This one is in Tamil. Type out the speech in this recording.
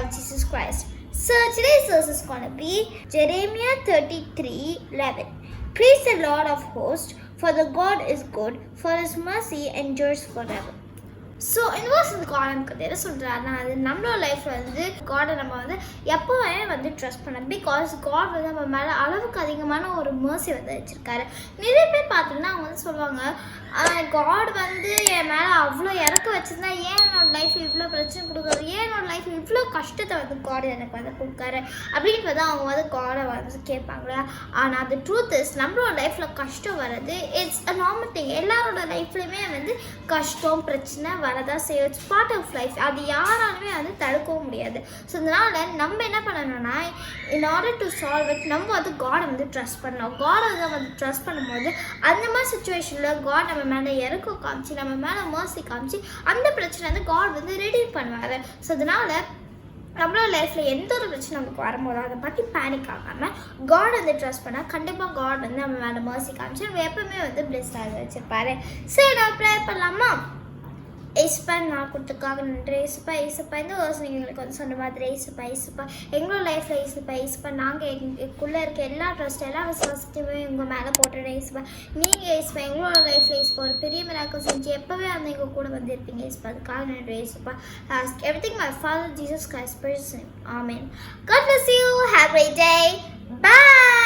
Lord Jesus Christ. So today's verse is going to be Jeremiah 33:11. Praise the Lord of hosts, for the God is good, for his mercy endures forever. So universal God நமக்கு எதை சொல்கிறாருன்னா, அது நம்மளோட லைஃப்பில் வந்து காடை நம்ம வந்து எப்போவே வந்து ட்ரஸ்ட் பண்ணலாம். பிகாஸ் காட் வந்து நம்ம மேலே அளவுக்கு அதிகமான ஒரு மர்சி வந்து வச்சுருக்காரு. நிறைய பேர் பார்த்தோம்னா அவங்க வந்து சொல்லுவாங்க, காட் வந்து என் மேலே அவ்வளோ இறக்க வச்சுருந்தா ஏன் என்னோட லைஃப்பில் இவ்வளோ பிரச்சனை கொடுக்குறாரு, ஏன் என்னோட லைஃப்பில் இவ்வளோ கஷ்டத்தை வந்து காட் எனக்கு வந்து கொடுக்காரு அப்படின்னு வந்து அவங்க வந்து காடை வந்து கேட்பாங்களா. ஆனால் அது ட்ரூத் இஸ், நம்மளோட லைஃப்பில் கஷ்டம் வர்றது இட்ஸ் அ நார்மல் திங். எல்லாரோட லைஃப்லையுமே வந்து கஷ்டம் பிரச்சனை வரதான் செய்யும். It's part of life. அது யாராலுமே வந்து தடுக்கவும் முடியாது. ஸோ அதனால் நம்ம என்ன பண்ணணும்னா, in order to solve it நம்ம வந்து காடை வந்து ட்ரஸ்ட் பண்ணணும். காடை வந்து ட்ரஸ்ட் பண்ணும்போது அந்த மாதிரி சுச்சுவேஷனில் காட் நம்ம மேலே இறக்கம் காமிச்சு, நம்ம மேலே மர்சி காமிச்சு அந்த பிரச்சனை வந்து காட் வந்து ரெடியூஸ் பண்ணுவார். ஸோ அதனால் நம்மளோட லைஃப்பில் எந்த ஒரு பிரச்சனை நமக்கு வரும்போது அதை பற்றி பேனிக் ஆகாமல் காட் வந்து ட்ரஸ்ட் பண்ணால் கண்டிப்பாக காட் வந்து நம்ம மேலே மர்சி காமிச்சு நம்ம எப்பவுமே வந்து பிளெஸ் ஆகி வச்சுருப்பாரு. சரி, நான் ப்ரேயர் பண்ணலாமா? ஏசப்பா, நான் கொடுத்துக்காக நன்றி. ஏசப்பா ஏசப்பா இந்த வருஷம் நீங்கள் எங்களுக்கு வந்து சொன்ன மாதிரி ஏசப்பா ஏசப்பா எங்களோட லைஃப்பில் ஏசப்பா ஏசப்பா நாங்கள் எங்களுக்குள்ளே இருக்க எல்லா ட்ரஸ்ட் எல்லா விசுவாசத்தையுமே உங்கள் மேலே போட்டுறேன். ஏசப்பா நீங்கள் ஏசப்பா எங்களோட லைஃப்பில் ஏசப்பா ஒரு பெரிய மிராக்கிள் செஞ்சு எப்போவே வந்து எங்கள் கூட வந்து இருப்பீங்க. ஏசப்பா அதுக்காக நன்றி. ஏசப்பா everything my father Jesus Christ praise. Amen. God bless you. Have a great day. Bye.